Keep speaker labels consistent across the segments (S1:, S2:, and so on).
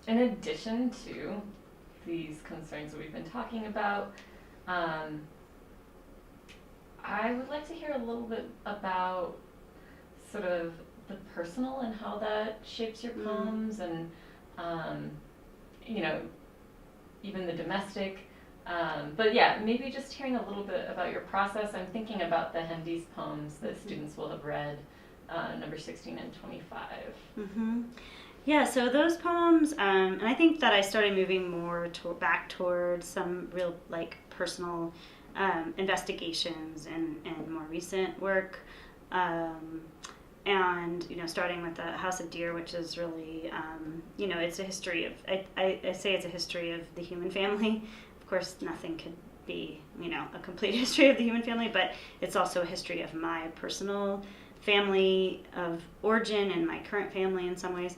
S1: In addition to these concerns that we've been talking about, um, I would like to hear a little bit about sort of the personal and how that shapes your poems, and um, you know, even the domestic. But yeah, maybe just hearing a little bit about your process. I'm thinking about the Hendy's poems that students will have read, number 16 and 25.
S2: Mm-hmm. Yeah, so those poems, and I think that I started moving more back towards some real like personal investigations and more recent work. Um, and starting with the House of Deer, which is really it's a history of I say it's a history of the human family. Of course, nothing could be a complete history of the human family, but it's also a history of my personal family of origin and my current family in some ways.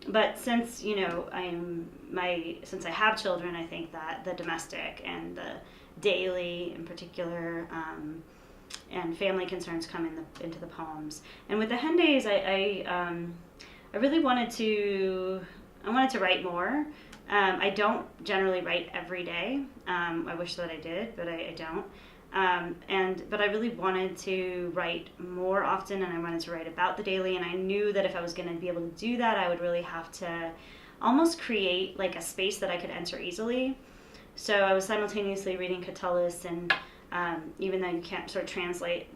S2: But since since I have children, I think that the domestic and the daily in particular, and family concerns come into the poems. And with the hen days, I really wanted to write more. I don't generally write every day. I wish that I did, but I don't. But I really wanted to write more often, and I wanted to write about the daily, and I knew that if I was going to be able to do that, I would really have to almost create like a space that I could enter easily. So I was simultaneously reading Catullus, and even though you can't sort of translate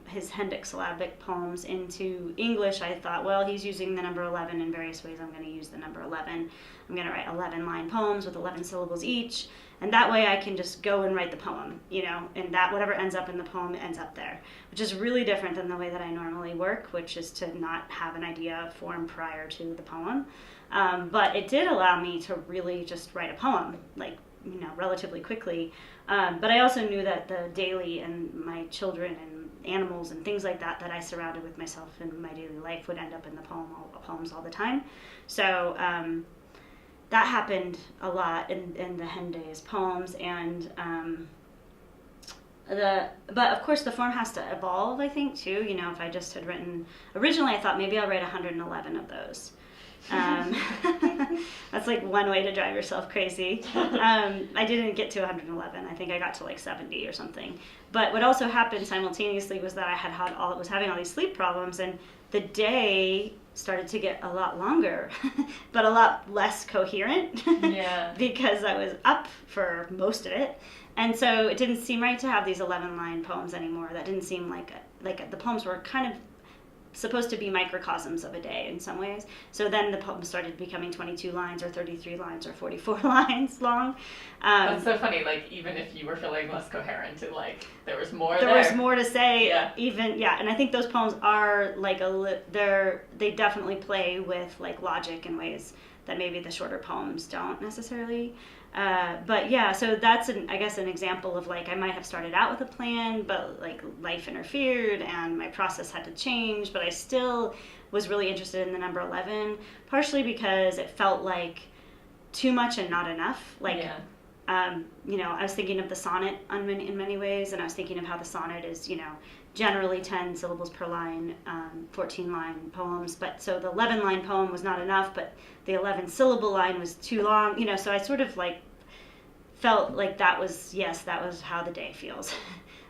S2: his hendicosyllabic poems into English, I thought, well, he's using the number 11 in various ways. I'm going to use the number 11. I'm going to write 11-line poems with 11 syllables each, and that way I can just go and write the poem, and that whatever ends up in the poem ends up there, which is really different than the way that I normally work, which is to not have an idea form prior to the poem. But it did allow me to really just write a poem, like, relatively quickly. But I also knew that the daily and my children and animals and things like that I surrounded with myself in my daily life would end up in the poems all the time. So that happened a lot in the Hen Days poems, and but of course the form has to evolve, I think, too. If I just had written originally, I thought maybe I'll write 111 of those. That's like one way to drive yourself crazy. I didn't get to 111. I think I got to like 70 or something. But what also happened simultaneously was that I was having all these sleep problems, and the day started to get a lot longer, but a lot less coherent.
S1: Yeah.
S2: Because I was up for most of it. And so it didn't seem right to have these 11-line poems anymore. That didn't seem like the poems were kind of supposed to be microcosms of a day in some ways. So then the poem started becoming 22 lines or 33 lines or 44 lines long.
S1: That's so funny, like, even if you were feeling less coherent, there was more there.
S2: There was more to say,
S1: yeah.
S2: And I think those poems are like they definitely play with like logic in ways that maybe the shorter poems don't necessarily. But yeah, so that's I guess an example of like I might have started out with a plan, but like life interfered and my process had to change, but I still was really interested in the number 11, partially because it felt like too much and not enough. Like,
S1: yeah.
S2: I was thinking of the sonnet in many ways, and I was thinking of how the sonnet is, generally 10 syllables per line, 14-line poems. But so the 11-line poem was not enough, but the 11-syllable line was too long. So I sort of like felt like that was how the day feels.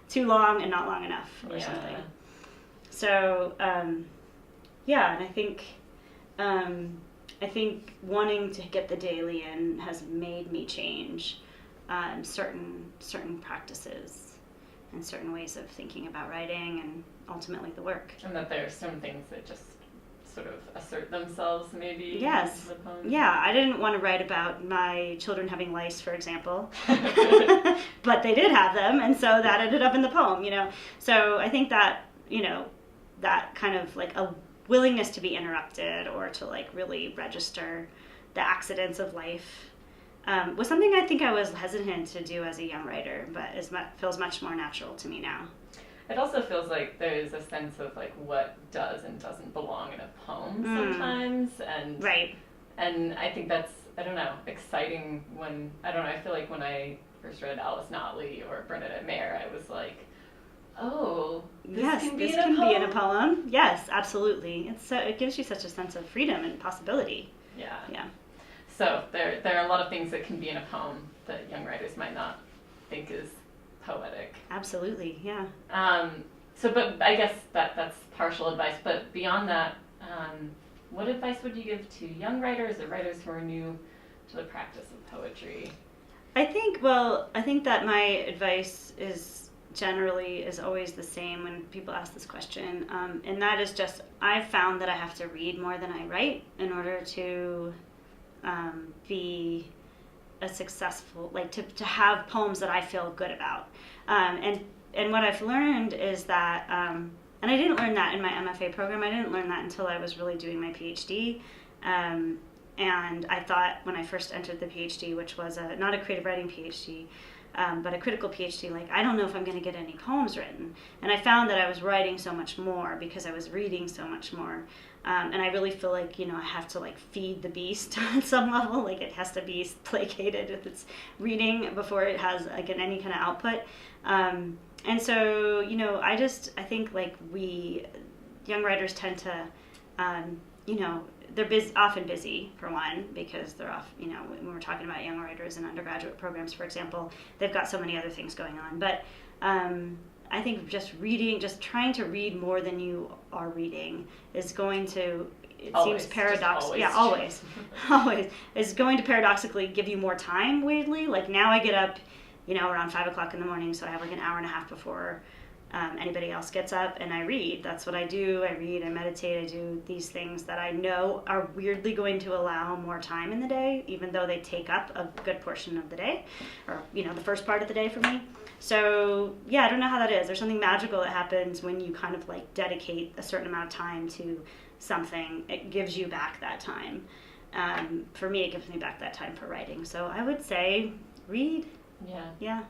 S2: Too long and not long enough or something. So, and I think wanting to get the daily in has made me change certain practices and certain ways of thinking about writing and ultimately the work.
S1: And that there are some things that just sort of assert themselves, maybe.
S2: Yes.
S1: In the poem.
S2: Yeah, I didn't want to write about my children having lice, for example, but they did have them, and so that ended up in the poem. So I think that that kind of like a willingness to be interrupted or to like really register the accidents of life was something I think I was hesitant to do as a young writer, but feels much more natural to me now.
S1: It also feels like there's a sense of like what does and doesn't belong in a poem sometimes, and
S2: right.
S1: And I think that's, I don't know, exciting I feel like when I first read Alice Notley or Bernadette Mayer, I was like, oh, this can be in a poem.
S2: Yes, absolutely. It gives you such a sense of freedom and possibility.
S1: Yeah.
S2: Yeah.
S1: So there are a lot of things that can be in a poem that young writers might not think is poetic.
S2: Absolutely, yeah.
S1: But I guess that's partial advice. But beyond that, what advice would you give to young writers or writers who are new to the practice of poetry?
S2: I think that my advice is always the same when people ask this question, and that is just I've found that I have to read more than I write in order to be a successful, like to have poems that I feel good about, and what I've learned is that, and I didn't learn that in my MFA program. I didn't learn that until I was really doing my PhD. And I thought when I first entered the PhD, which was not a creative writing PhD, but a critical PhD, like, I don't know if I'm going to get any poems written. And I found that I was writing so much more because I was reading so much more. And I really feel like, I have to, like, feed the beast on some level. Like, it has to be placated with its reading before it has, like, any kind of output. And so, I think, like, young writers tend to, they're often busy, for one, because they're off, when we're talking about young writers in undergraduate programs, for example, they've got so many other things going on. But I think just trying to read more than you are reading is going to, seems paradoxical. Yeah, always. Always. Is going to paradoxically give you more time, weirdly. Like, now I get up, around 5 o'clock in the morning, so I have like an hour and a half before anybody else gets up, and I read. That's what I do. I read, I meditate, I do these things that I know are weirdly going to allow more time in the day, even though they take up a good portion of the day, or, the first part of the day for me. So, yeah, I don't know how that is. There's something magical that happens when you kind of, like, dedicate a certain amount of time to something. It gives you back that time. For me, it gives me back that time for writing. So I would say read. Yeah.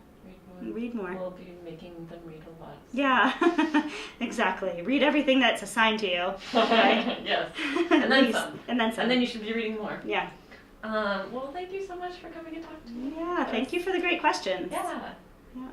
S2: Read more.
S1: We'll be making them read a lot.
S2: Yeah, exactly. Read everything that's assigned to you. Right?
S1: Yes. And then some.
S2: And then some.
S1: And then you should be reading more.
S2: Yeah.
S1: Well, thank you so much for coming and talking to me.
S2: Yeah, thank you for the great questions.
S1: Yeah.
S2: Yeah.